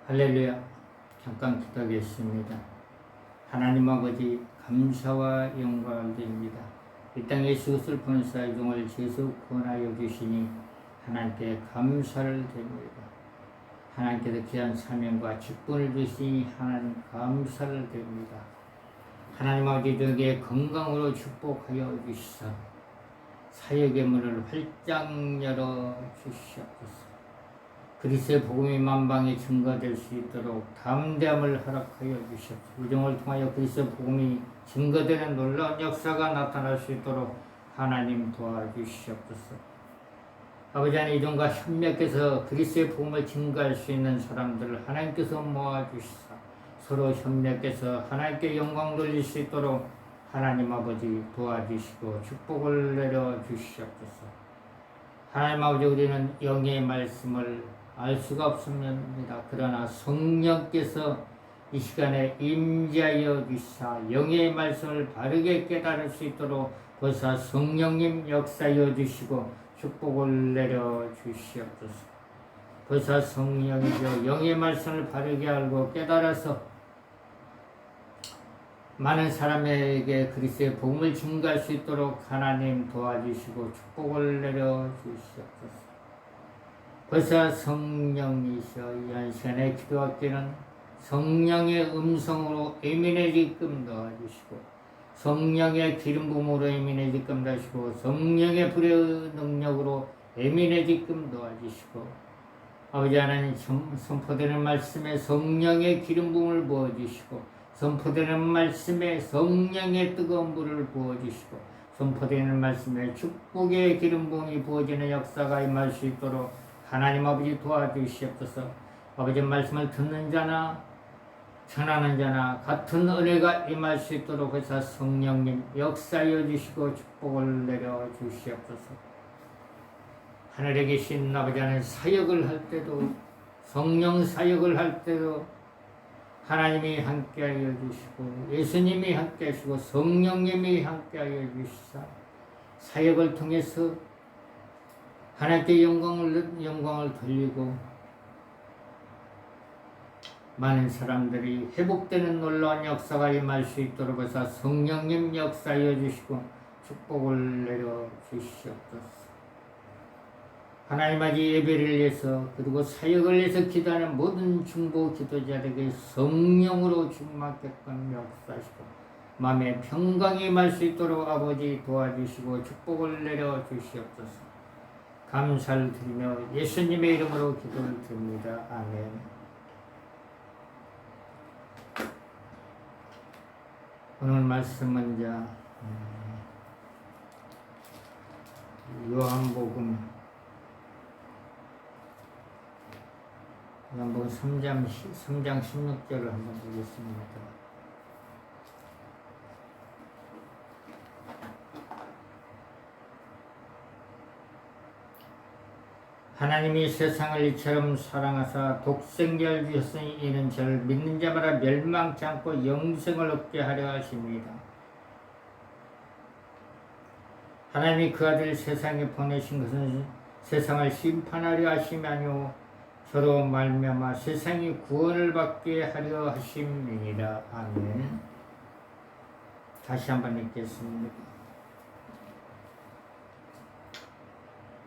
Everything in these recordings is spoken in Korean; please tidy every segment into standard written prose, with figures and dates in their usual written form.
할렐루야. 잠깐 기도하겠습니다. 하나님 아버지 감사와 영광을 드립니다. 이 땅에 예수 슬픈 사이종을 제수 구원하여 주시니 하나님께 감사를 드립니다. 하나님께서 귀한 사명과 직분을 주시니 하나님 감사를 드립니다. 하나님 아버지 저에게 건강으로 축복하여 주시사 사역의 문을 활짝 열어 주시옵소서. 그리스도의 복음이 만방에 증거될 수 있도록 담대함을 허락하여 주시옵소서. 우정을 통하여 그리스도의 복음이 증거되는 놀라운 역사가 나타날 수 있도록 하나님 도와주시옵소서. 아버지 하나님 이종과 협력해서 그리스도의 복음을 증거할 수 있는 사람들을 하나님께서 모아주시사 서로 협력해서 하나님께 영광 돌릴 수 있도록 하나님 아버지 도와주시고 축복을 내려주시옵소서. 하나님 아버지 우리는 영의 말씀을 알 수가 없습니다. 그러나 성령께서 이 시간에 임재하여 주시사 영의 말씀을 바르게 깨달을 수 있도록 보사 성령님 역사하여 주시고 축복을 내려 주시옵소서. 보사 성령이여 영의 말씀을 바르게 알고 깨달아서 많은 사람에게 그리스도의 복음을 증거할 수 있도록 하나님 도와주시고 축복을 내려 주시옵소서. 벌써 성령이시여 이 시간에 기도할 성령의 음성으로 예민해지끔 도와주시고 성령의 기름 부음으로 예민해지끔 도와주시고 성령의 불의 능력으로 예민해지끔 도와주시고 아버지 하나님 선포되는 말씀에 성령의 기름 부음을 부어주시고 선포되는 말씀에 성령의 뜨거운 불을 부어주시고 선포되는 말씀에 축복의 기름 부음이 부어지는 역사가 임할 수 있도록 하나님 아버지 도와주시옵소서. 아버지 말씀을 듣는 자나 전하는 자나 같은 은혜가 임할 수 있도록 해서 성령님 역사하여 주시고 축복을 내려 주시옵소서. 하늘에 계신 아버지 하나님 사역을 할 때도 성령 사역을 할 때도 하나님이 함께하여 주시고 예수님이 함께하시고 성령님이 함께하여 주시사 사역을 통해서 하나님께 영광을 돌리고 많은 사람들이 회복되는 놀라운 역사가 임할 수 있도록 해서 성령님 역사하여 주시고 축복을 내려 주시옵소서. 하나님 아버지 예배를 위해서 그리고 사역을 위해서 기도하는 모든 중보 기도자들에게 성령으로 충만케끔 역사하시고 마음의 평강이 임할 수 있도록 아버지 도와주시고 축복을 내려 주시옵소서. 감사를 드리며 예수님의 이름으로 기도를 드립니다. 아멘. 오늘 말씀은 요한복음 3장 16절을 한번 보겠습니다. 하나님이 세상을 이처럼 사랑하사 독생자를 주셨으니 이는 저를 믿는 자마다 멸망치 않고 영생을 얻게 하려 하십니다. 하나님이 그 아들 세상에 보내신 것은 세상을 심판하려 하심이 아니오 저로 말미암아 세상이 구원을 받게 하려 하심이니라. 아멘. 다시 한번 읽겠습니다.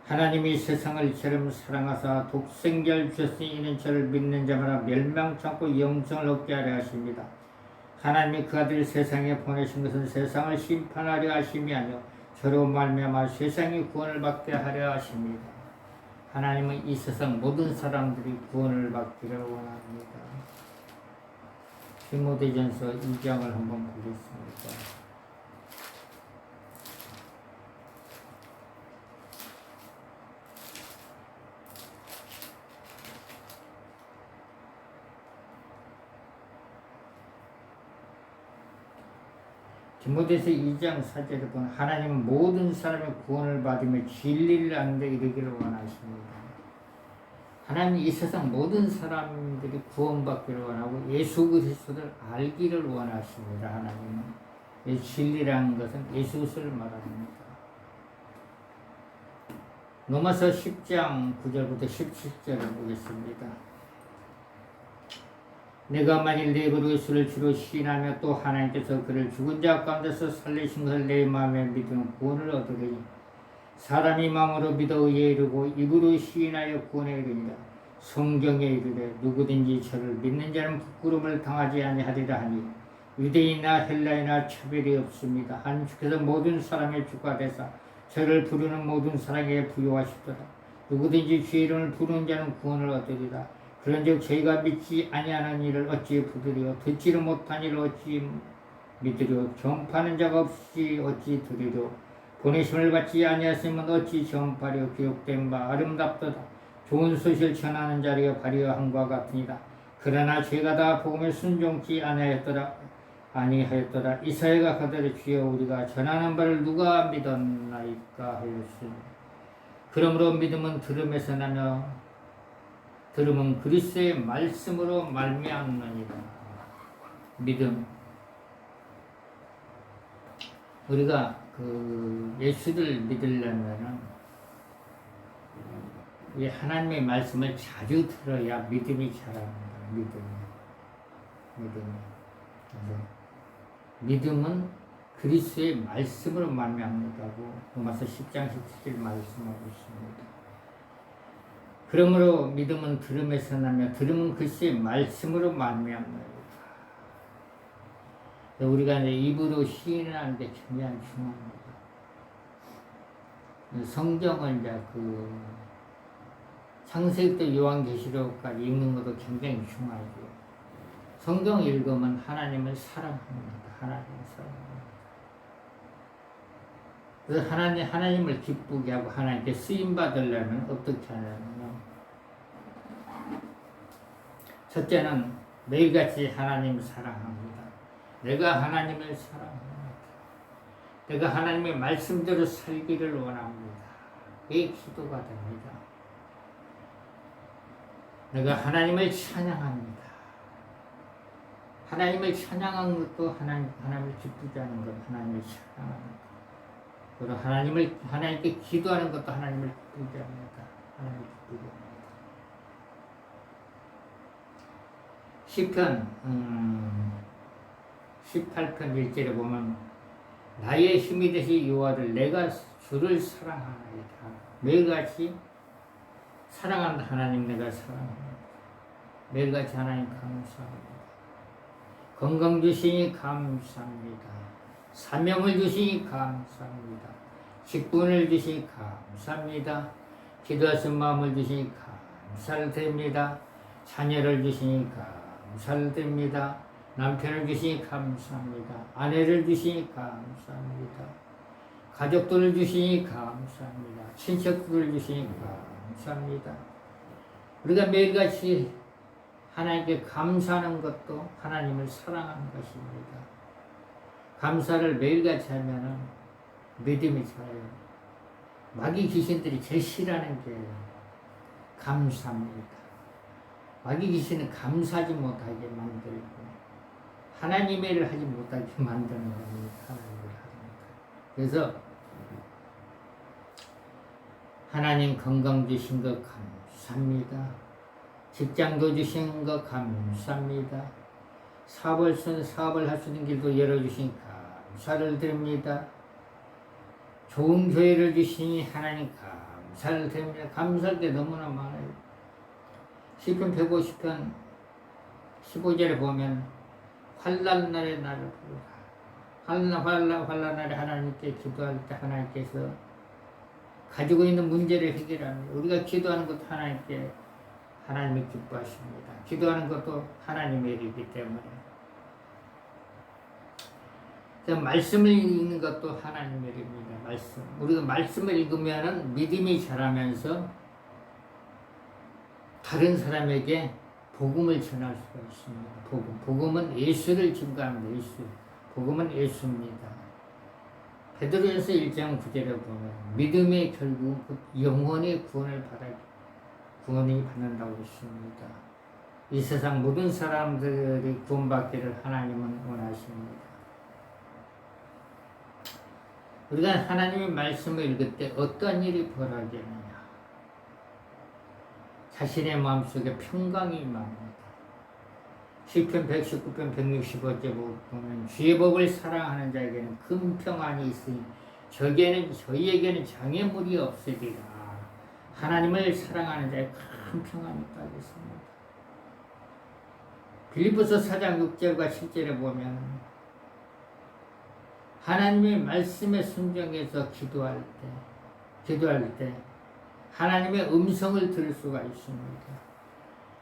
하나님이 세상을 이처럼 사랑하사 독생자를 주셨으니 이는 저를 믿는 자마다 멸망치 않고 영생을 얻게 하려 하십니다. 하나님이 그 아들 세상에 보내신 것은 세상을 심판하려 하심이 아니요 저로 말미암아 세상이 구원을 받게 하려 하십니다. 하나님은 이 세상 모든 사람들이 구원을 받기를 원합니다. 디모데전서 2장을 한번 보겠습니다. 디모데서 2장 4절에 보면 하나님은 모든 사람의 구원을 받으며 진리를 아는 데 이르기를 원하십니다. 하나님 이 세상 모든 사람들이 구원받기를 원하고 예수 그리스도를 알기를 원하십니다. 하나님은 이 진리라는 것은 예수 그리스도를 말합니다. 로마서 10장 9절부터 17절을 보겠습니다. 내가 만일 내 그릇을 주로 시인하며 또 하나님께서 그를 죽은 자 가운데서 살리신 것을 내 마음에 믿으면 구원을 얻으리니 사람이 마음으로 믿어 의에 이르고 입으로 시인하여 구원에 이르니라. 성경에 이르되 누구든지 저를 믿는 자는 부끄러움을 당하지 아니하리라 하니 유대인이나 헬라이나 차별이 없습니다. 한 주께서 모든 사람의 주가 되사 저를 부르는 모든 사람에게 부여하시더라. 누구든지 주의 이름을 부르는 자는 구원을 얻으리라. 그런즉 저희가 믿지 아니하는 일을 어찌 부르리요 듣지를 못한 일을 어찌 믿으리요 전파하는 자가 없이 어찌 들으리요 보내심을 받지 아니하시면 어찌 전파리요 기록된 바 아름답도다. 좋은 소식을 전하는 자리가 발휘함과 같으니라. 그러나 저희가 다 복음에 순종치 아니하였더라. 이사야가 가더라. 주여 우리가 전하는 바를 누가 믿었나이까 하였으니 그러므로 믿음은 들음에서 나며 들음은 그리스도의 말씀으로 말미암느니라. 믿음. 우리가 예수를 믿으려면은 이 하나님의 말씀을 자주 들어야 믿음이 자랍니다. 믿음이. 그래서 믿음은 그리스도의 말씀으로 말미암는다고 로마서 10장 17절 말씀하고 있습니다. 그러므로 믿음은 들음에서 나며 들음은 그리스도의 말씀으로 말미암는다. 우리가 이제 입으로 시인을 하는 게 굉장히 중요합니다. 성경을 이제 창세기부터 요한계시록까지 읽는 것도 굉장히 중요하죠. 성경 읽으면 하나님을 사랑합니다. 하나님을 사랑합니다. 그래서 하나님을 기쁘게 하고 하나님께 쓰임 받으려면 어떻게 하냐면요. 첫째는 매일같이 하나님을 사랑합니다. 내가 하나님을 사랑합니다. 내가 하나님의 말씀대로 살기를 원합니다. 그게 기도가 됩니다. 내가 하나님을 찬양합니다. 하나님을 찬양하는 것도 하나님을 기쁘게 하는 것, 하나님을 찬양하는 것. 그리고 하나님께 기도하는 것도 하나님을 기쁘게 합니다. 하나님을 기쁘게 합니다. 시편 18편 1절에 보면 나의 힘이 되시 여호와를 내가 주를 사랑하나이다. 매일같이 사랑하는 하나님 내가 사랑합니다. 매일같이 하나님 감사합니다. 건강 주시니 감사합니다. 사명을 주시니 감사합니다. 직분을 주시니 감사합니다. 기도하신 마음을 주시니 감사를 드립니다. 자녀를 주시니 감사를 드립니다. 남편을 주시니 감사합니다. 아내를 주시니 감사합니다. 가족들을 주시니 감사합니다. 친척들을 주시니 감사합니다. 우리가 매일같이 하나님께 감사하는 것도 하나님을 사랑하는 것입니다. 감사를 매일같이 하면은 믿음이 자라요. 마귀 귀신들이 제일 싫어하는 게 감사입니다. 마귀 귀신은 감사하지 못하게 만들고 하나님의 일을 하지 못하게 만드는 겁니다. 하나님을 하니까. 그래서 하나님 건강 주신 것 감사합니다. 직장도 주신 것 감사합니다. 사업을 할 수 있는 길도 열어주신 감사를 드립니다. 좋은 교회를 주시니 하나님 감사를 드립니다. 감사할 게 너무나 많아요. 시편 150편 15절에 보면 환난 날에 나를 부르라. 환난 날에 하나님께 기도할 때 하나님께서 가지고 있는 문제를 해결합니다. 우리가 기도하는 것도 하나님이 기뻐하십니다. 기도하는 것도 하나님의 일이기 때문에. 말씀을 읽는 것도 하나님의 일입니다. 말씀. 우리가 말씀을 읽으면 믿음이 자라면서 다른 사람에게 복음을 전할 수가 있습니다. 복음은 예수를 증거합니다. 예수. 복음은 예수입니다. 베드로전서 1장 9절에 보면 믿음의 결국 영원의 구원이 받는다고 했습니다. 이 세상 모든 사람들이 구원받기를 하나님은 원하십니다. 우리가 하나님의 말씀을 읽을 때 어떤 일이 벌어지느냐? 자신의 마음속에 평강이 임합니다. 시편 119편 165째 보면 주의 법을 사랑하는 자에게는 큰 평안이 있으니 저희에게는 장애물이 없으리라. 하나님을 사랑하는 자의 큰 평안이 있다겠습니다. 빌립보서 4장 6절과 7절에 보면 하나님의 말씀에 순종해서 기도할 때 하나님의 음성을 들을 수가 있습니다.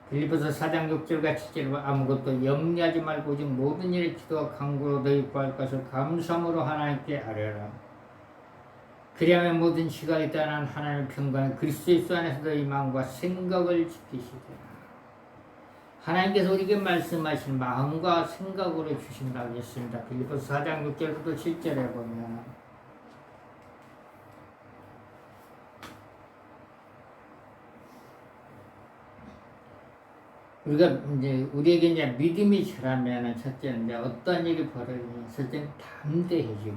빌립보서 4장 6절과 7절에 아무것도 염려하지 말고 오직 모든 일에 기도와 간구로 너희 구할 것을 감사함으로 하나님께 아뢰라. 그리하면 모든 시각에 따른 하나님의 평강은 그리스도 예수 안에서 너희 마음과 생각을 지키시리라. 하나님께서 우리에게 말씀하신 마음과 생각으로 주신다고 했습니다. 빌립보서 4장 6절부터 7절에 보면 우리에게 이제 믿음이 자라면 첫째는 이제 어떤 일이 벌어지면 첫째는 담대해지고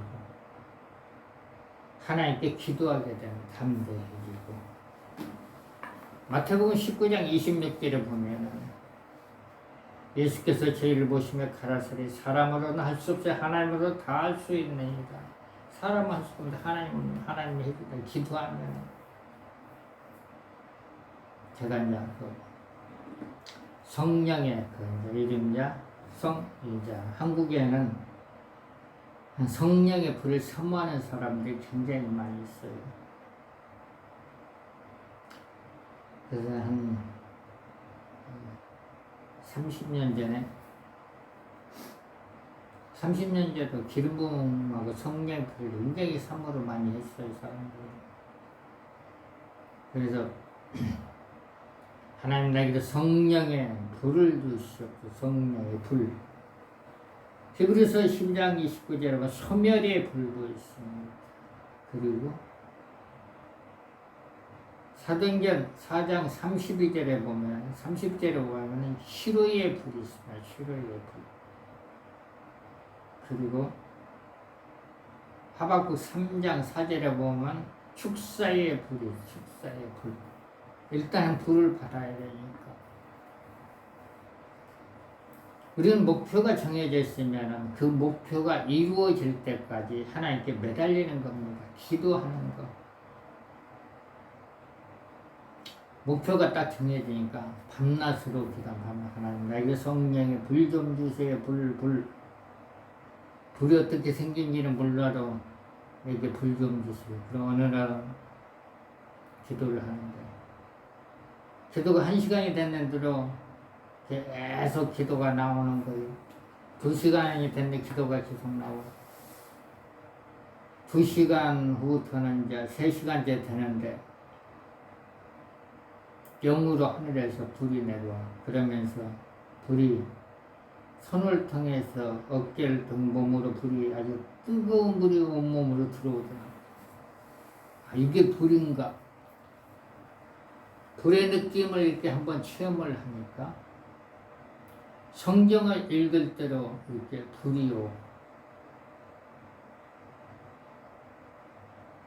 하나님께 기도하게 되면 담대해지고 마태복음 19장 26절에 보면은 예수께서 저희를 보시며 가라사대 사람으로는 할 수 없이 하나님으로 다 할 수 있느니라. 사람은 할 수 없는데 하나님이 해주다 기도하면 제가 이제 성령의 이름자 성자 한국에는 성령의 불을 사모하는 사람들이 굉장히 많이 있어요. 그래서 한 30년 전에도 기름 부음하고 성령의 불을 굉장히 사모를 많이 했어요, 사람들이. 그래서 하나님 나에게도 성령의 불을 주시옵소서. 성령의 불. 히브리서 10장 29절에 보면 소멸의 불도 있습니다. 그리고 사도행전 4장 32절에 보면 30절에 보면 희로의 불이 있습니다. 희로의 불. 그리고 하박국 3장 4절에 보면 축사의 불이 축사의 불. 일단 불을 받아야 되니까. 우리는 목표가 정해져 있으면 그 목표가 이루어질 때까지 하나님께 매달리는 겁니다. 기도하는 것. 목표가 딱 정해지니까 밤낮으로 기도하면 하나님 나에게 성령의 불 좀 주세요. 불이 어떻게 생긴지는 몰라도 내게 불 좀 주세요. 그럼 어느 날은 기도를 하는데 기도가 1시간이 됐는데도 계속 기도가 나오는 거예요. 2시간이 됐는데 기도가 계속 나오고 2시간 후부터는 이제 3시간째 되는데 영으로 하늘에서 불이 내려와. 그러면서 불이 손을 통해서 어깨를 등 몸으로 불이 아주 뜨거운 불이 온몸으로 들어오더라. 이게 불인가? 불의 느낌을 이렇게 한번 체험을 하니까 성경을 읽을 때로 이렇게 불이요.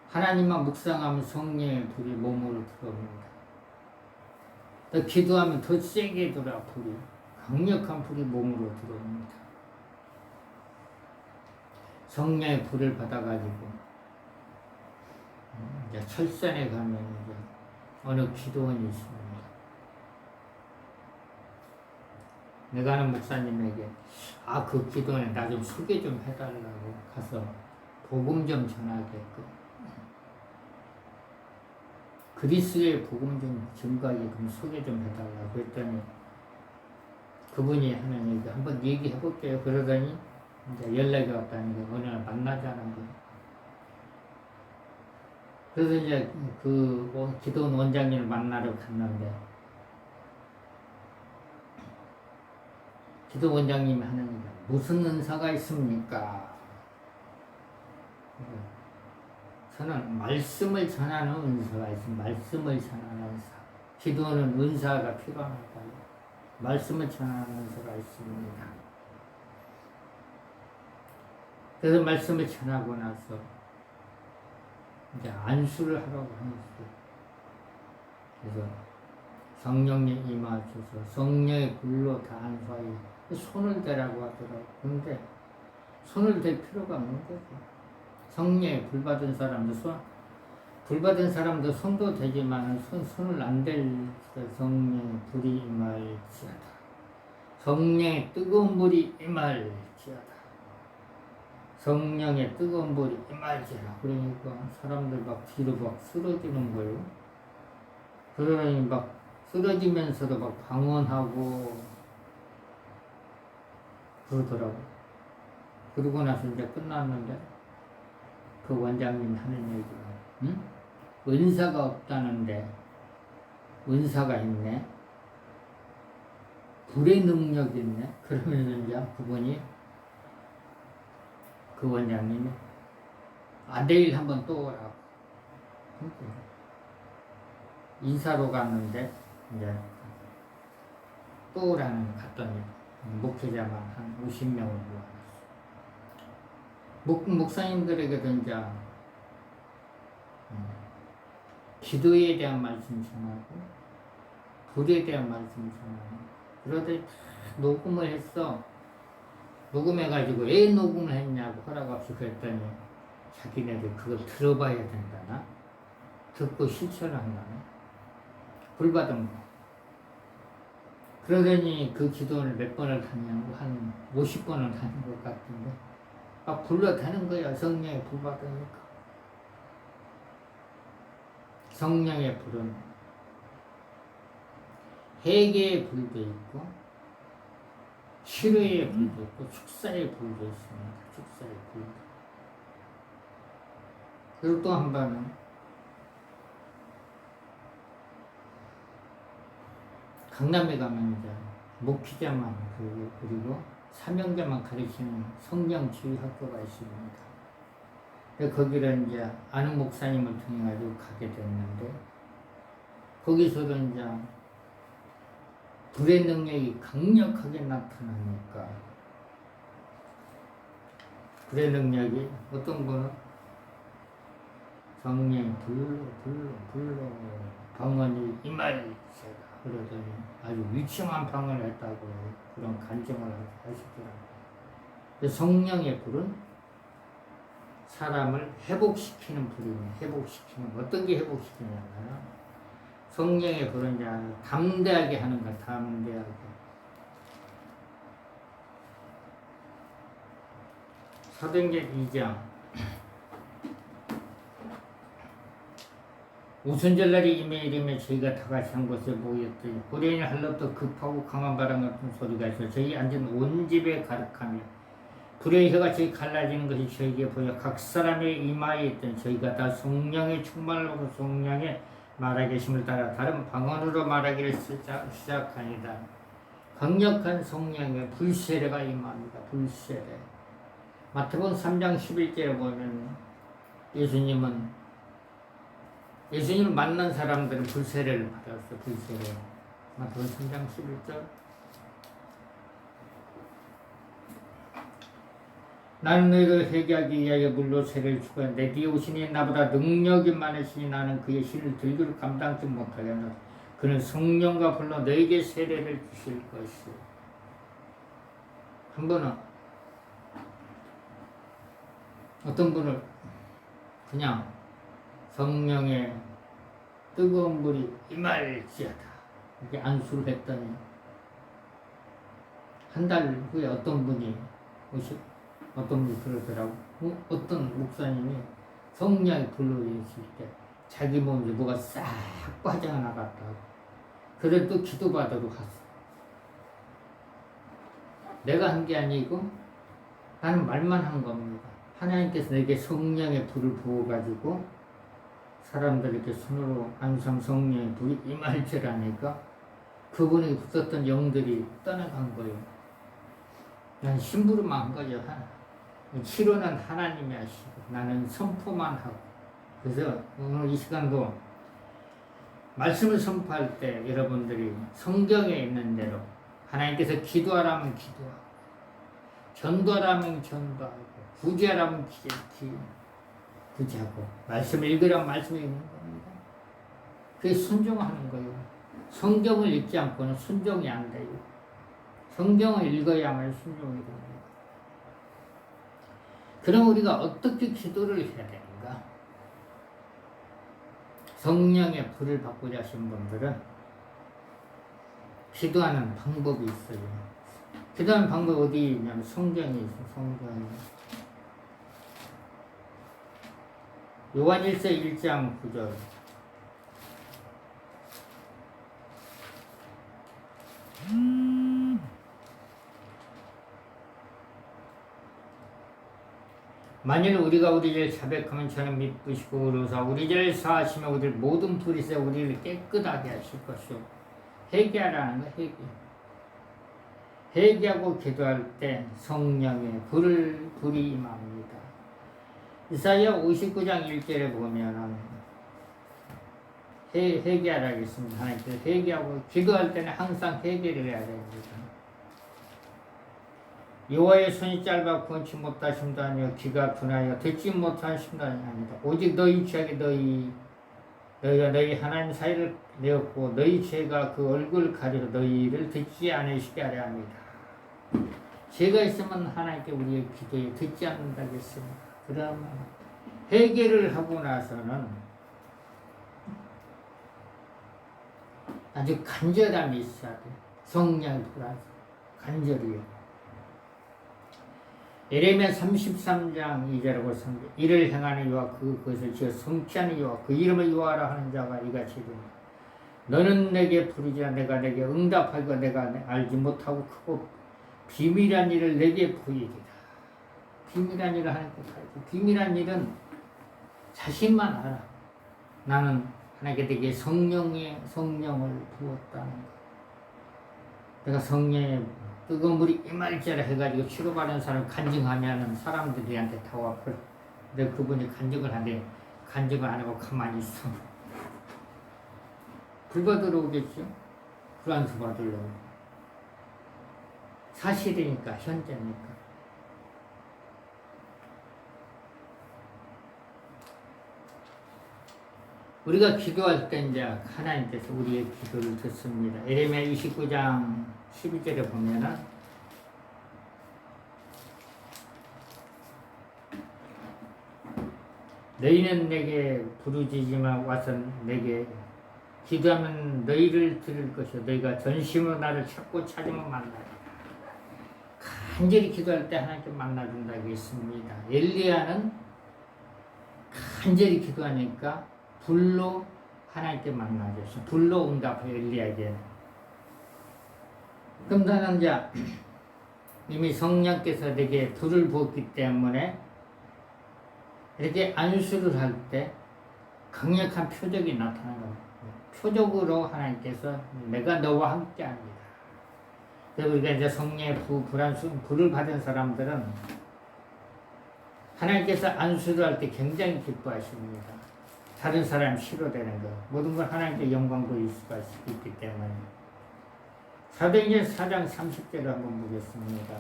하나님만 묵상하면 성령의 불이 몸으로 들어옵니다. 더 기도하면 더 세게 들어와 불이. 강력한 불이 몸으로 들어옵니다. 성령의 불을 받아가지고 이제 철산에 가면 이제 어느 기도원이 있습니다. 내가 아는 목사님에게 그 기도원에 나 좀 소개 좀 해달라고 가서 복음 좀 전하게끔 그리스도의 복음 좀 증거하게끔 소개 좀 해달라고 했더니 그분이 하는 얘기 한번 얘기해 볼게요. 그러더니 이제 연락이 왔다니까 어느 날 만나자는 거예요. 그래서 이제 그 기도원 원장님을 만나러 갔는데 기도 원장님이 하는 얘기 무슨 은사가 있습니까? 저는 말씀을 전하는 은사가 있습니다. 말씀을 전하는 은사. 기도는 은사가 필요하니까요. 말씀을 전하는 은사가 있습니다. 그래서 말씀을 전하고 나서 이제 안수를 하라고 하셨어요. 그래서 성령님 임하소서. 성령의 불로 다 안수하여 손을 대라고 하더라고. 근데 손을 댈 필요가 없는 거죠. 성령의 불 받은 사람도 손도 되지만 손을 안 댈 성령의 불이 임할지어다. 성령의 뜨거운 불이 임할지어다. 성령의 뜨거운 불이 임할지어다. 그러니까 사람들 막 뒤로 막 쓰러지는 거예요. 그러니 막 쓰러지면서도 막 방언하고 그러더라고. 그러고 나서 이제 끝났는데 그 원장님 하는 얘기가, 응? 은사가 없다는데 은사가 있네. 불의 능력이 있네. 그러면서 이제 그분이, 그 원장님이 내일 한번 또 오라고. 인사로 갔는데 이제 또 오라는 갔더니 목회자만 한 50명을 모아놨어. 목사님들에게도 이제 기도에 대한 말씀 전하고 불에 대한 말씀 전하고 그러더니 녹음을 했어. 녹음해가지고 왜 녹음을 했냐고 허락 없이 그랬더니 자기네들 그걸 들어봐야 된다나 듣고 실천을 한다나 불 받은 거. 그러더니 그 기도를 몇 번을 다냐고 한 50번을 다닌 것 같은데 막 불러대는 거야. 성령의 불 받으니까. 성령의 불은 회개의 불도 있고 치료의 불도 있고 축사의 불도 있습니다. 축사의 불. 그리고 또 한 번은 강남에 가면 이제 목회자만 그리고 사명자만 가르치는 성령 지휘 학교가 있습니다. 거기를 이제 아는 목사님을 통해 가지고 가게 됐는데 거기서도 이제 불의 능력이 강력하게 나타나니까 불의 능력이 어떤 분은 성령 불로 방언이 임할지어다 그러더니 아주 위층한 방언을 했다고 그런 간증을 하시더라고요. 성령의 불은 사람을 회복시키는 불이네. 회복시키는 어떤 게 회복시키냐면 성령의 불은 이제 담대하게 하는 거야. 담대하게. 사도행전 2장 오순절날이 이메일이며 저희가 다 같이 한 곳에 모였더니 고레인이 할럽도 급하고 강한 바람 같은 소리가 있어 저희 앉은 온 집에 가득하며 불의 혀가 저희 갈라지는 것이 저에게 보여 각 사람의 이마에 있던 저희가 다 성령의 충만을 받고 성령의 말하계심을 따라 다른 방언으로 말하기를 시작하니다. 강력한 성령의 불세례가 임합니다. 불세례. 마태복음 3장 11절에 보면 예수님을 만난 사람들은 불세례를 받았어요. 불세례. 마태복음 3장 11절. 나는 너희를 회개하기 위하여 물로 세례를 주고내 뒤에 오시니 나보다 능력이 많으시니 나는 그의 신을 들기를 감당치 못하겠노라. 그는 성령과 불로 너에게 세례를 주실 것이요. 한 번은 어떤 분을 그냥 성령의 뜨거운 물이 임할지어다 이렇게 안수를 했더니 한 달 후에 어떤 분이 그러더라고. 어떤 목사님이 성령의 불로 있을 때 자기 몸에 뭐가 싹 빠져나갔다고. 그래 또 기도받으러 갔어. 내가 한 게 아니고 나는 말만 한 겁니다. 하나님께서 내게 성령의 불을 부어가지고 사람들에게 손으로 안수한 성령의 불이 임할 줄 아니까 그분에게 붙었던 영들이 떠나간 거예요. 난 심부름만 한 거죠. 치료는 하나님이 하시고 나는 선포만 하고. 그래서 오늘 이 시간도 말씀을 선포할 때 여러분들이 성경에 있는 대로 하나님께서 기도하라면 기도하고 전도하라면 전도하고 구제하라면 구제하고 말씀을 읽으라면 말씀을 읽는 겁니다. 그게 순종하는 거예요. 성경을 읽지 않고는 순종이 안 돼요. 성경을 읽어야만 순종이 됩니다. 그럼 우리가 어떻게 기도를 해야 되는가? 성령의 불을 받고자 하신 분들은 기도하는 방법이 있어요. 기도하는 방법이 어디 있냐면 성경에 있어요. 성경에. 요한일서 1장 9절. 만일 우리가 우리 죄를 자백하면 저는 미쁘시고 의로우사 우리 죄를 사하시며 우리를 모든 불의에서 우리를 깨끗하게 하실 것이요. 회개하라는 거, 회개. 회개하고 기도할 때 성령의 불이 임합니다. 이사야 59장 1절에 보면은 회개하라 했습니다. 하나님께서 회개하고 기도할 때는 항상 회개를 해야 됩니다. 여호와의 손이 짧아 구원치 못하심도 아니요 귀가 둔하여 듣지 못하심도 아니다. 오직 너희 죄악이 너희가 너희 하나님 사이를 내었고 너희 죄가 그 얼굴 가려 너희를 듣지 않으시게 하려 합니다. 죄가 있으면 하나님께 우리의 기도에 듣지 않는다겠습니다. 그러면 회개를 하고 나서는 아주 간절함이 있어야 돼. 성령이 불어서 간절히요. 예레미야 33장 2절하고 3절 이를 행하는 이와 그것을 지어 성취하는 이와 그 이름을 여호와라 하는 자가 이같이 이르노라. 너는 내게 부르지라 내가 내게 응답하고 내가 알지 못하고 크고 비밀한 일을 내게 보이리라. 비밀한 일을 하나님께 알고 비밀한 일은 자신만 알아. 나는 하나님께 내게 성령을 부었다는 것. 내가 성령의 뜨거운 물이 이말자라 해가지고 치료받은 사람을 간증하면 사람들한테 다 와버려. 근데 그분이 간증을 안 하고 가만히 있어. 불 받으러 오겠죠? 불안수 받으려고. 사실이니까, 현재니까. 우리가 기도할 때 이제 하나님께서 우리의 기도를 듣습니다. 예레미야 29장 12절에 보면은 너희는 내게 부르짖으면 와서 내게 기도하면 너희를 들을 것이요 너희가 전심으로 나를 찾으면 만나리라. 간절히 기도할 때 하나님께 만나준다고 했습니다. 엘리야는 간절히 기도하니까 불로 하나님께 만나줬어. 불로 응답해 엘리야에게. 그럼 나는 이제 이미 성령께서 내게 불을 부었기 때문에 이렇게 안수를 할 때 강력한 표적이 나타나는 겁니다. 표적으로 하나님께서 내가 너와 함께 합니다. 그래서 우리가 이제 성령의 불을 받은 사람들은 하나님께서 안수를 할 때 굉장히 기뻐하십니다. 다른 사람 싫어되는 것, 모든 걸 하나님께 영광 돌릴 수가 있기 때문에. 사도행전 4장 30절을 한번 보겠습니다.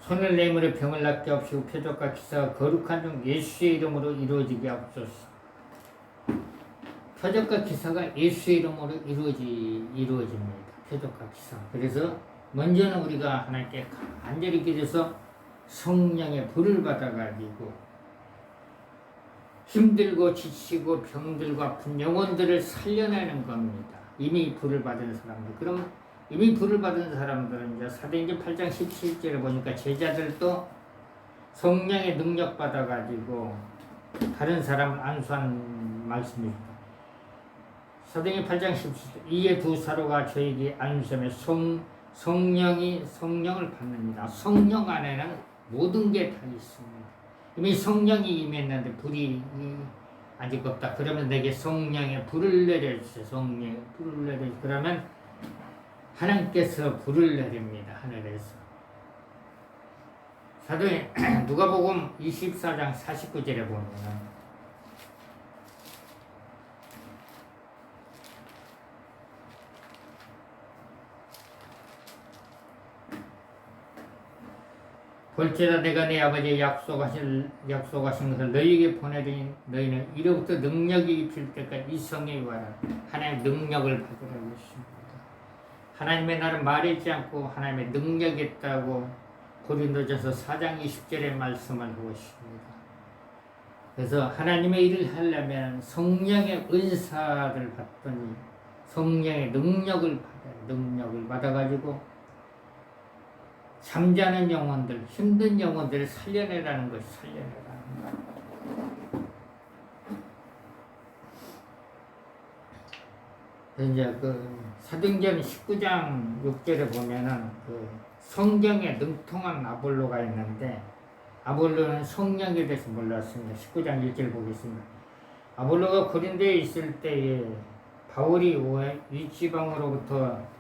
손을 내밀어 병을 낫게 하옵시고 표적과 기사가 거룩한 종 예수의 이름으로 이루어지게 하옵소서. 표적과 기사가 예수의 이름으로 이루어집니다. 표적과 기사. 그래서 먼저는 우리가 하나님께 간절히 기도해서 성령의 불을 받아가지고 힘들고 지치고 병들고 아픈 영혼들을 살려내는 겁니다. 이미 불을 받은 사람들. 그럼 이미 불을 받은 사람들은 이제 사도행전 8장 17절에 보니까 제자들도 성령의 능력 받아가지고 다른 사람을 안수한 말씀입니다. 사도행전 8장 17절 이에 두 사도가 저에게 안수하며 성령을 받느니라. 성령 안에는 모든 게 다 있습니다. 이미 성령이 임했는데 불이 아직 없다. 그러면 내게 성령의 불을 내려주세요. 성령의 불을 내려주세요. 그러면 하나님께서 불을 내립니다. 하늘에서. 사도행 누가복음 24장 49절에 보면 볼지라 내가 내 아버지의 약속하신 것을 너희에게 보내리니 너희는 이로부터 능력이 입힐 때까지 이 성에 와라. 하나님의 능력을 받으라고 했습니다. 하나님의 나를 말하지 않고 하나님의 능력이 있다고 고린도전서 4장 20절의 말씀을 하고 있습니다. 그래서 하나님의 일을 하려면 성령의 은사를 받더니 성령의 능력을 받아가지고 잠자는 영혼들, 힘든 영혼들을 살려내라는 것이 살려내라는 것. 이제 그 사도행전 19장 6절에 보면은 그 성경에 능통한 아볼로가 있는데 아볼로는 성령에 대해서 몰랐습니다. 19장 1절 보겠습니다. 아볼로가 고린도에 있을 때에 바울이 윗지방으로부터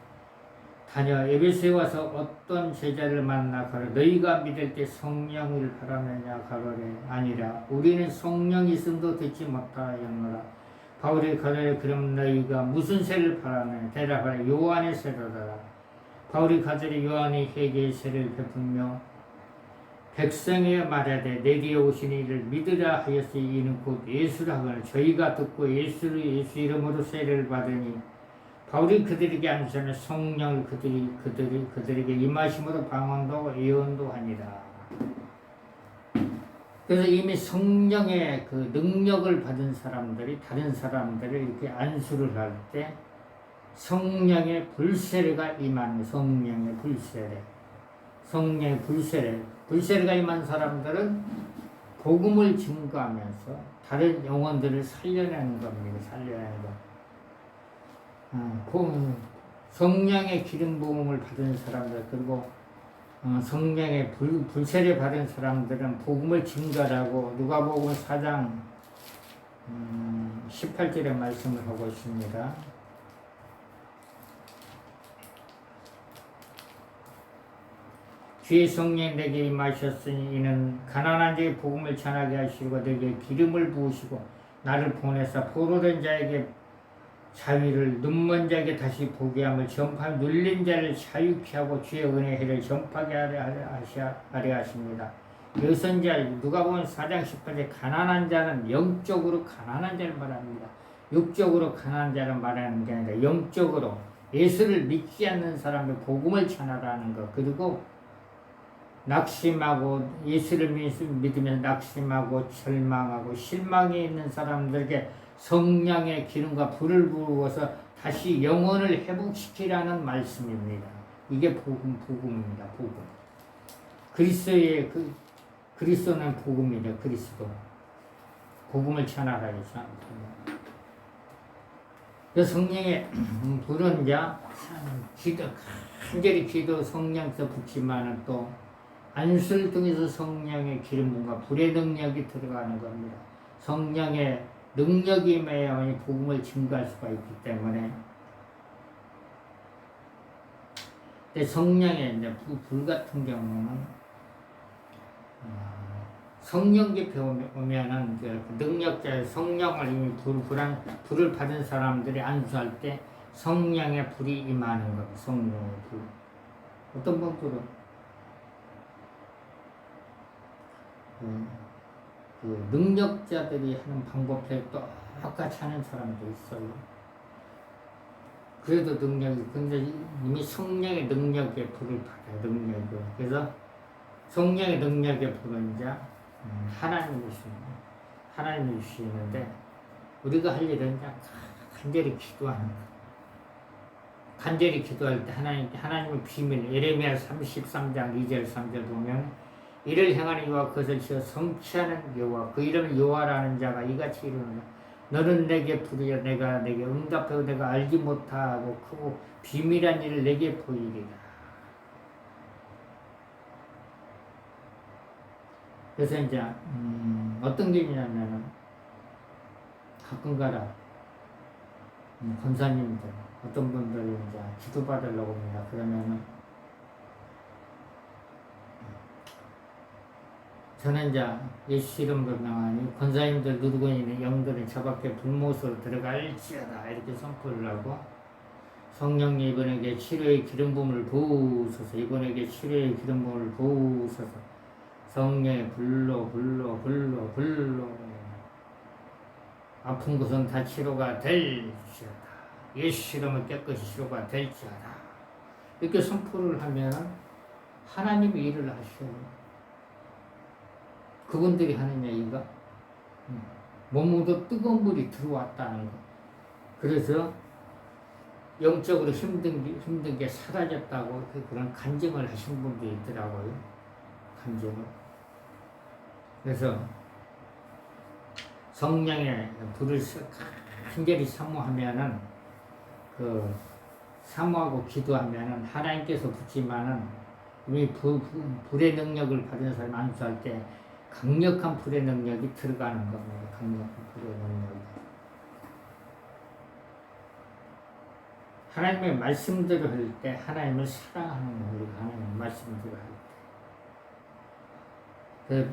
다녀 에베소에 와서 어떤 제자를 만나 가로 너희가 믿을 때 성령을 바라느냐 가로되 아니라 우리는 성령이 있음도 듣지 못하였노라. 바울이 가로되 그럼 너희가 무슨 세를 바라느냐 대답하되 요한의 세로라. 바울이 가로되 요한이 회개의 세를 베풀며 백성에 말하되 내 뒤에 오신 이를 믿으라 하였으니 이는 곧 예수라 하거늘 저희가 듣고 예수 이름으로 세례를 받으니 바울이 그들에게 안수하는 성령을 그들에게 임하심으로 방언도 예언도 하니라. 그래서 이미 성령의 그 능력을 받은 사람들이 다른 사람들을 이렇게 안수를 할 때 성령의 불세례가 임하는 성령의 불세례가 임한 사람들은 복음을 증거하면서 다른 영혼들을 살려내는 겁니다. 살려내는 것. 성령의 기름 부음을 받은 사람들 그리고 성령의 불세례 받은 사람들은 복음을 증거하고 누가복음 4장 18절의 말씀을 하고 있습니다. 주의 성령 내게 임하셨으니 이는 가난한 자의 복음을 전하게 하시고 내게 기름을 부으시고 나를 보내사 포로된 자에게 자유를 눈먼 자에게 다시 보게 함을 전파하며 눌린 자를 자유케 하고 주의 은혜의 해를 전파하게 하려 하십니다. 여기서 이제 누가복음 4장 18절에 가난한 자는 영적으로 가난한 자를 말합니다. 육적으로 가난한 자를 말하는 게 아니라 영적으로 예수를 믿지 않는 사람의 복음을 전하라는 것. 그리고 낙심하고 예수를 믿으면서 낙심하고 절망하고 실망이 있는 사람들에게 성령의 기름과 불을 부어서 다시 영혼을 회복시키라는 말씀입니다. 이게 복음입니다. 복음. 그리스도는 복음이죠. 그리스도. 복음을 전하라 해서. 그 성령의 불은 자 간절히 기도 성령서 붙지만은 또 안수를 통해서 성령의 기름 부음과 불의 능력이 들어가는 겁니다. 성령의 능력이 임해야만 복음을 증거할 수가 있기 때문에 성령의 이제 불 같은 경우는 성령기 배우면은 능력자 성령을 이미 불을 받은 사람들이 안수할 때 성령의 불이 임하는 겁니다. 성령의 불. 어떤 분들은 그 능력자들이 하는 방법에 똑같이 하는 사람도 있어요. 그래도 근데 이미 성령의 능력의 불을 받아요. 능력을. 그래서 성령의 능력의 불은 이제 하나님이 주시는데 우리가 할 일은 이제 간절히 기도하는 거. 간절히 기도할 때 하나님의 비밀, 예레미야 33장 2절 3절 보면 이를 행하는 여호와 그것을 지어 성취하는 여호와 그 이름을 여호와라는 자가 이같이 이르노라. 너는 내게 부르여 내가 내게 응답하고 내가 알지 못하고 크고 비밀한 일을 내게 보이리라. 그래서 이제 어떤 게 있냐면은 가끔가다 권사님들 어떤 분들이 이제 기도받으려고 합니다. 그러면은 저는 이제 예수 이름으로 명하니 권사님들 누르고 있는 영들은 저 밖에 불못으로 들어갈지어다 이렇게 선포를 하고 성령님 이분에게 치료의 기름 부음을 부으소서 이분에게 치료의 기름 부음을 부으소서 성령의 불로 아픈 곳은 다 치료가 될지어다. 예수 이름을 깨끗이 치료가 될지어다. 이렇게 선포를 하면 하나님이 일을 하셔요. 그분들이 하는 얘기가 몸으로 뜨거운 물이 들어왔다는 거. 그래서 영적으로 힘든 게 사라졌다고 그런 간증을 하신 분들이 있더라고요. 간증을. 그래서 성령의 불을 간절히 사모하면은 사모하고 기도하면은 하나님께서 붙지만은 우리 불의 능력을 받은 사람 안수할 때 강력한 불의 능력이 들어가는 겁니다. 강력한 불의 능력이. 하나님의 말씀대로 할 때 하나님을 사랑하는 우리가 하나님의 말씀대로 할 때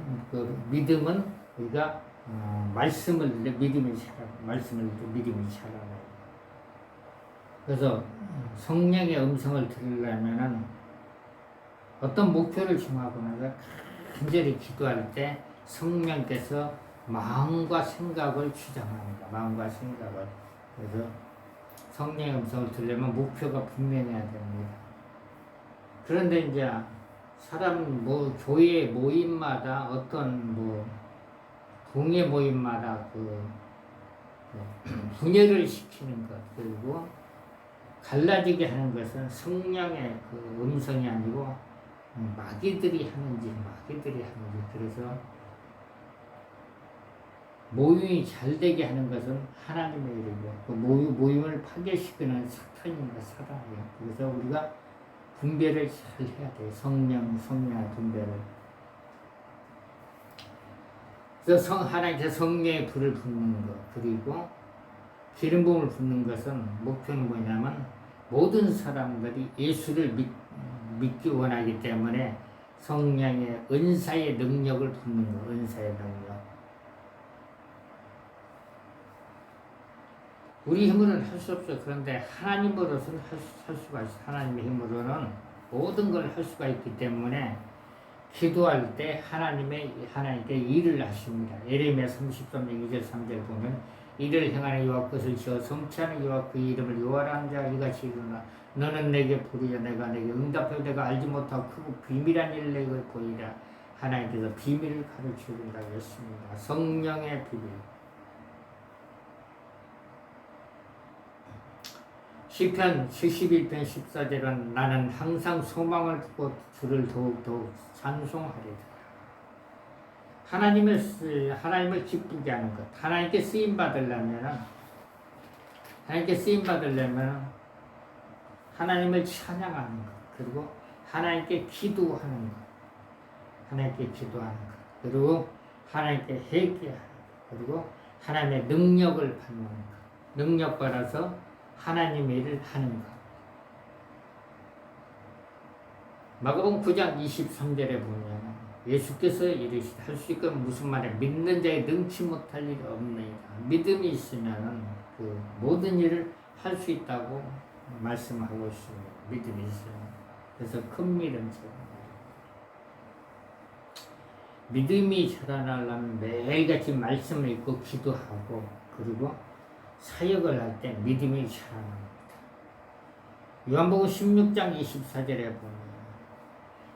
믿음은 우리가 말씀을 믿음이 살아나요. 그래서 성령의 음성을 들으려면은 어떤 목표를 정하고 나서 간절히 기도할 때 성령께서 마음과 생각을 주장합니다. 마음과 생각을. 그래서 성령의 음성을 들으려면 목표가 분명해야 됩니다. 그런데 이제 교회 모임마다 어떤 동의 모임마다 분열을 시키는 것, 그리고 갈라지게 하는 것은 성령의 음성이 아니고 마귀들이 하는지. 그래서 모임이 잘 되게 하는 것은 하나님의 일이고 그 모임을 파괴시키는 사탄입니다. 사단이에요. 그래서 우리가 분별을 잘 해야 돼요. 성령의 분별을. 그래서 하나님께서 성령의 불을 붓는 것, 그리고 기름 부음을 붓는 것은 목표는 뭐냐면 모든 사람들이 예수를 믿기 원하기 때문에 성령의 은사의 능력을 붓는 것, 은사의 능력. 우리 힘으로는 할 수 없어요. 그런데 하나님으로서는 할 수가 있어요. 하나님의 힘으로는 모든 걸 할 수가 있기 때문에 기도할 때 하나님께 일을 하십니다. 예레미야 33장 2절 3절 보면 이를 행하는 이와 그것을 지어 성취하는 이와 그 이름을 여호와라 하는 자가 이같이 이르나 너는 내게 부르자 내가 내게 응답하여 내가 알지 못하고 크고 비밀한 일을 내게 보이라. 하나님께서 비밀을 가르쳐 준다고 했습니다. 성령의 비밀. 시편 71편 14절은 나는 항상 소망을 두고 주를 더욱 찬송하리라. 하나님을 기쁘게 하는 것. 하나님께 쓰임 받으려면 하나님을 찬양하는 것. 그리고 하나님께 기도하는 것. 그리고 하나님께 회개하는 것. 그리고 하나님의 능력을 받는 것. 능력 받아서 하나님의 일을 하는 것. 마가복음 9장 23절에 보면 예수께서 이르시되 할 수 있건 무슨 말이야? 믿는 자에 능치 못할 일이 없느니라. 믿음이 있으면 모든 일을 할 수 있다고 말씀하고 있습니다. 믿음이 있으면. 그래서 큰 믿음처럼. 믿음이 자라나려면 매일같이 말씀을 읽고 기도하고 그리고 사역을 할 때 믿음이 자라납니다. 요한복음 16장 24절에 보면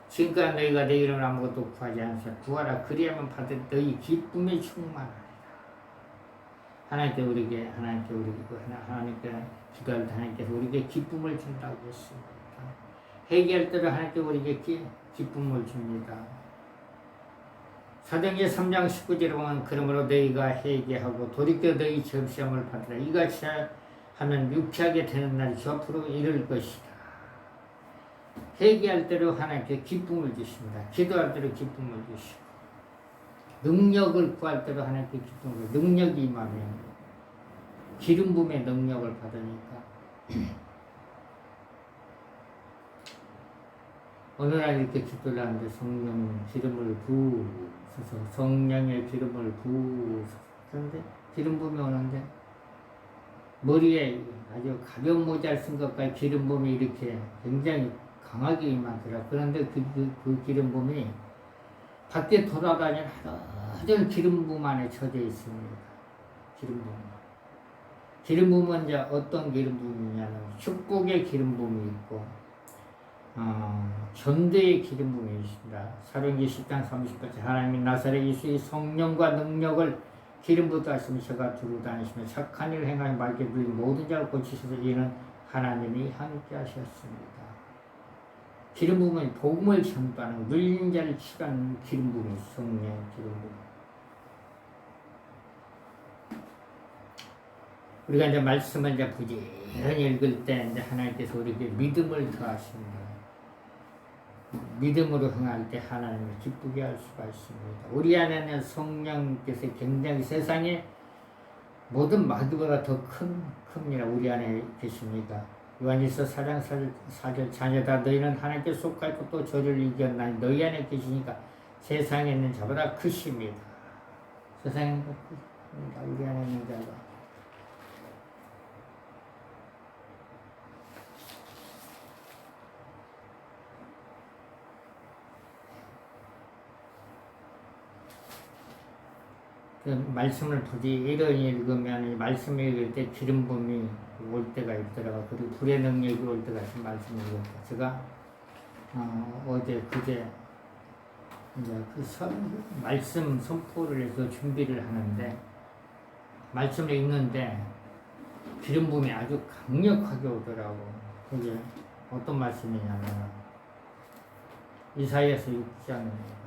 지금까지 너희가 내 이름으로 아무것도 구하지 않으사 구하라 그리하면 받을 너희 기쁨이 충만하리라. 하나님께 기도할 때 하나님께서 우리에게 기쁨을 준다고 했습니다. 회개할 때도 하나님께 우리에게 기쁨을 줍니다. 사도행전 3장 19절에 보면 그러므로 너희가 회개하고 돌이켜 너희 접시함을 받으라. 이같이 하면 유쾌하게 되는 날이 저 앞으로 이를 것이다. 회개할 때로 하나님께 기쁨을 주십니다. 기도할 때로 기쁨을 주시고 능력을 구할 때로 하나님께 기쁨을 주시고 능력이 임하면 기름 부음의 능력을 받으니까 어느 날 이렇게 기도를 하는데 성령의 기름을 부으소서. 그런데 기름 부음이 오는데 머리에 아주 가벼운 모자를 쓴 것까지 기름 부음이 이렇게 굉장히 강하게 임하더라. 그런데 그 기름 부음이 밖에 돌아다니는 하루 기름 부음 안에 젖어 있습니다. 기름 부음. 기름 부음은 이제 어떤 기름 부음이냐면 축복의 기름 부음이 있고 전도의 기름 부음이 있습니다. 사도행전 10장 30절 하나님이 나사렛 예수의 성령과 능력을 기름 붓다시며 저가 두루 다니시며 착한 일을 행하며 맑게 들리고 모든 자를 고치셔서 이는 하나님이 함께 하셨습니다. 기름 부음은 복음을 전파하는 눌린 자를 치가는 기름 부음이 성령 기름 부음. 우리가 이제 말씀을 이제 부지런히 읽을 때 이제 하나님께서 우리에게 믿음을 더하십니다. 믿음으로 행할 때 하나님을 기쁘게 할 수가 있습니다. 우리 안에는 성령께서 굉장히 세상에 모든 마귀보다 더 큽니다. 우리 안에 계십니다. 요한일서 4장 4절 자녀다 너희는 하나님께 속하 있고 또 저를 이겼나니 너희 안에 계시니까 세상에 있는 자보다 크십니다. 세상에 있는 자보다 크십니다. 우리 안에 있는 자가. 그 말씀을 부지런히 읽으면 말씀을 읽을 때 기름 부음이 올 때가 있더라고요. 그리고 불의 능력이 올 때가 있어요. 말씀을 읽을 때. 제가 어제 그제 이제 말씀 선포를 해서 준비를 하는데 말씀을 읽는데 기름 부음이 아주 강력하게 오더라고. 그게 어떤 말씀이냐면 이사야서 6장입니다.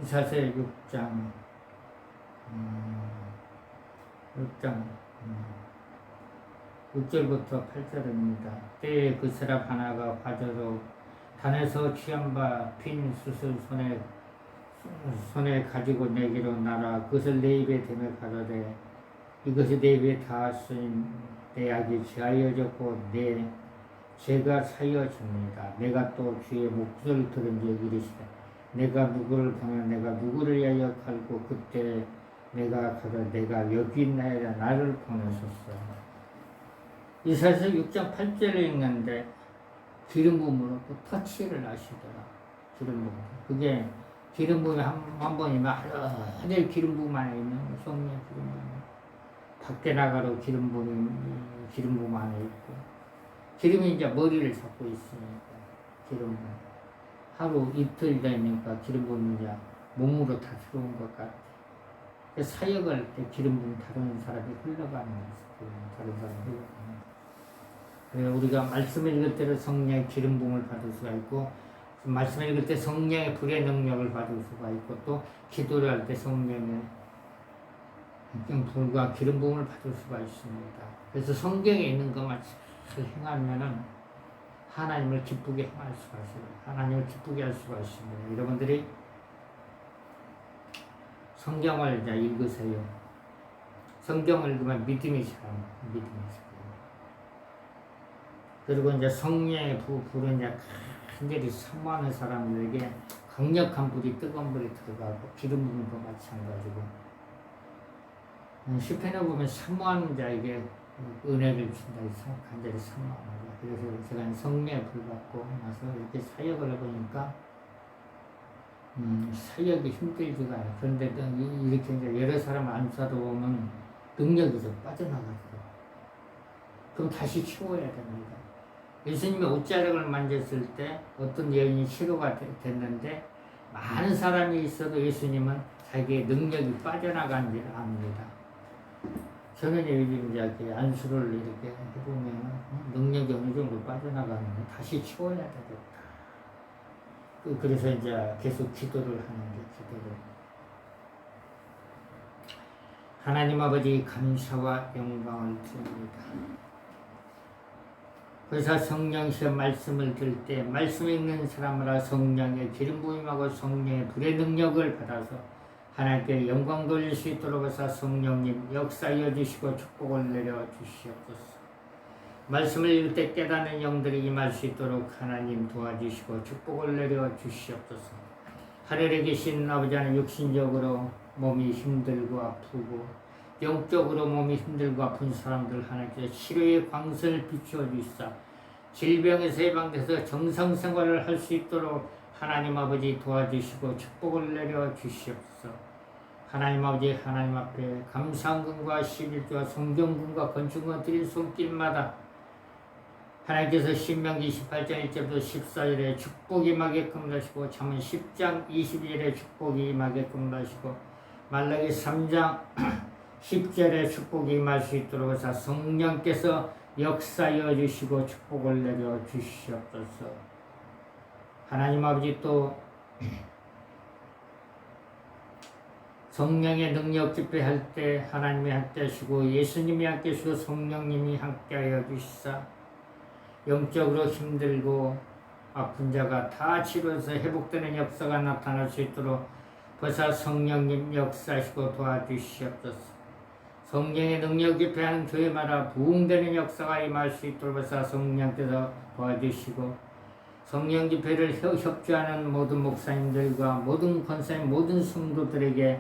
이사야서 6장 6절부터 8절입니다. 때에 그 사람 하나가 화저로 단에서 취한 바 핀 숯을 손에 가지고 내기로 나라 그것을 내 입에 대며 가로되 이것이 내 입에 닿았으니 내 악이 지하여졌고 내 죄가 사여집니다. 내가 또 주의 목소리를 들은 적 이르시되 내가 누구를 보면 내가 누구를 위하여 갈고 그때 내가 가서 내가 여기 있나이다 나를 보내셨어. 이사야서 6장 8절에 있는데 기름 부음으로 또 터치를 하시더라. 기름 부음. 그게 기름 부음이 한 번이면 하늘 기름 부음 안에 있는 성령 기름 부음. 밖에 나가도 기름 부음 안에 있고 기름이 이제 머리를 잡고 있으니까 기름 부음. 하루 이틀 되니까 기름 부음이 이제 몸으로 다 들어온 것 같아. 사역을 할 때 기름 부음 다른 사람이 흘러가는 거지. 다른 사람이 흘러가는 거. 그래서 우리가 말씀을 읽을 때는 성령의 기름 부음을 받을 수가 있고 말씀을 읽을 때 성령의 불의 능력을 받을 수가 있고 또 기도를 할 때 성령의 불과 기름 부음을 받을 수가 있습니다. 그래서 성경에 있는 것만 잘 행하면은 하나님을 기쁘게 행할 수가 있어요. 하나님을 기쁘게 할 수가 있습니다. 여러분들이 성경을 이제 읽으세요. 성경을 읽으면 믿음이 자랍니다. 믿음이 자랍니다. 그리고 이제 성령의 불은 이제 간절히 사모하는 사람들에게 강력한 불이 뜨거운 불이 들어가고 기름 부는 것 마찬가지고 시편에 보면 사모하는 자에게 은혜를 준다. 간절히 사모하는 자. 그래서 제가 성령의 불 받고 나서 이렇게 사역을 해보니까 사역이 힘들지가 않아요. 그런데 이렇게 이제 여러 사람 안수하다 보면 능력이 좀 빠져나가더라고요. 그럼 다시 치워야 됩니다. 예수님의 옷자락을 만졌을 때 어떤 여인이 치료가 됐는데 많은 사람이 있어도 예수님은 자기의 능력이 빠져나가는 줄 압니다. 저는 요즘 이제 안수를 이렇게 해보면 능력이 어느 정도 빠져나가는데 다시 치워야 되겠다. 그래서 이제 계속 기도를 하는 게 기도를. 하나님 아버지 감사와 영광을 드립니다. 그래서 성령 시험 말씀을 들을 때 말씀 읽는 사람마다 성령의 기름 부음하고 성령의 불의 능력을 받아서 하나님께 영광 돌릴 수 있도록 해서 성령님 역사여 주시고 축복을 내려 주시옵소서. 말씀을 읽을 때 깨닫는 영들이 임할 수 있도록 하나님 도와주시고 축복을 내려 주시옵소서. 하늘에 계신 아버지 하나님 육신적으로 몸이 힘들고 아프고 영적으로 몸이 힘들고 아픈 사람들 하나님께서 치료의 광선을 비추어 주시사 질병에서 해방돼서 정상생활을 할 수 있도록 하나님 아버지 도와주시고 축복을 내려 주시옵소서. 하나님 아버지 하나님 앞에 감사금과 11조와 성경금과 건축금 드린 손길마다 하나님께서 신명기 18장 1절부터 14절에 축복이 임하게끔 하시고 잠언 10장 22절에 축복이 임하게끔 하시고 말라기 3장 10절에 축복이 임할 수 있도록 해서 성령께서 역사여 주시고 축복을 내려 주시옵소서. 하나님 아버지 또 성령의 능력 집회할 때 하나님이 함께 하시고 예수님이 함께 하시고 성령님이 함께 하여 주시사 영적으로 힘들고 아픈 자가 다 치료해서 회복되는 역사가 나타날 수 있도록 보사 성령님 역사하시고 도와주시옵소서. 성령의 능력 집회하는 교회마다 부흥되는 역사가 임할 수 있도록 보사 성령께서 도와주시고 성령 집회를 협조하는 모든 목사님들과 모든 권사님 모든 성도들에게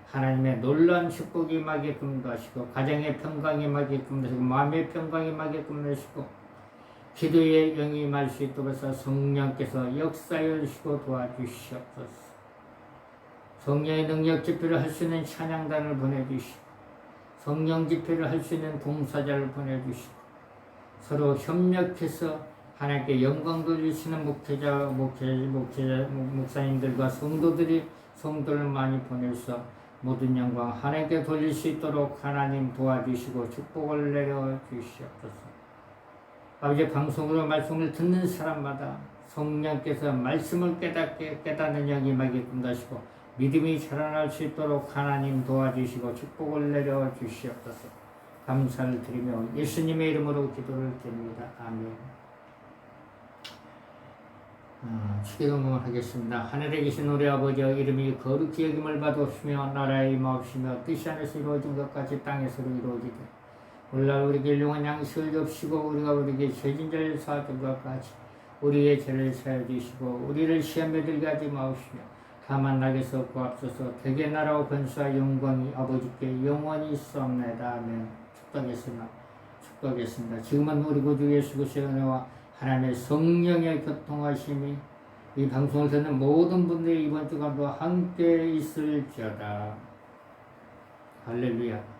하나님의 놀라운 축복이 임하게끔 하시고 가정의 평강이 임하게끔 하시고 마음의 평강이 임하게끔 하시고 기도의 영이 임할 수 있도록 해서 성령께서 역사해 주시고 도와주시옵소서. 성령의 능력 집회를 할 수 있는 찬양단을 보내주시고 성령 집회를 할 수 있는 봉사자를 보내주시고 서로 협력해서 하나님께 영광 돌리시는 목사님들과 성도를 많이 보내서 모든 영광 하나님께 돌릴 수 있도록 하나님 도와주시고 축복을 내려 주시옵소서. 아버지 방송으로 말씀을 듣는 사람마다 성령께서 말씀을 깨닫는 영이 임하게끔 하시고 믿음이 자라날 수 있도록 하나님 도와주시고 축복을 내려 주시옵소서. 감사를 드리며 예수님의 이름으로 기도를 드립니다. 아멘. 축의금을 하겠습니다. 하늘에 계신 우리 아버지여 이름이 거룩히 여김을 받으시며 나라의 임하옵시며 뜻이 하늘에서 이루어진 것 같이 땅에서도 이루어지되 오늘날 우리에게 일용할 양식을 줍시고 우리가 우리에게 죄진 자를 사하던 것 같이 우리의 죄를 사하여 주시고 우리를 시험에 들게 하지 마옵시며 다만 낙에서 구하옵소서. 대개 나라와 권수와 영광이 아버지께 영원히 있사옵나이다. 아멘. 축복하겠습니다. 지금은 우리 구주 예수 그리스도의 은혜와 하나님의 성령의 교통하심이 이 방송을 듣는 모든 분들이 이번 주간도 함께 있을지어다. 할렐루야.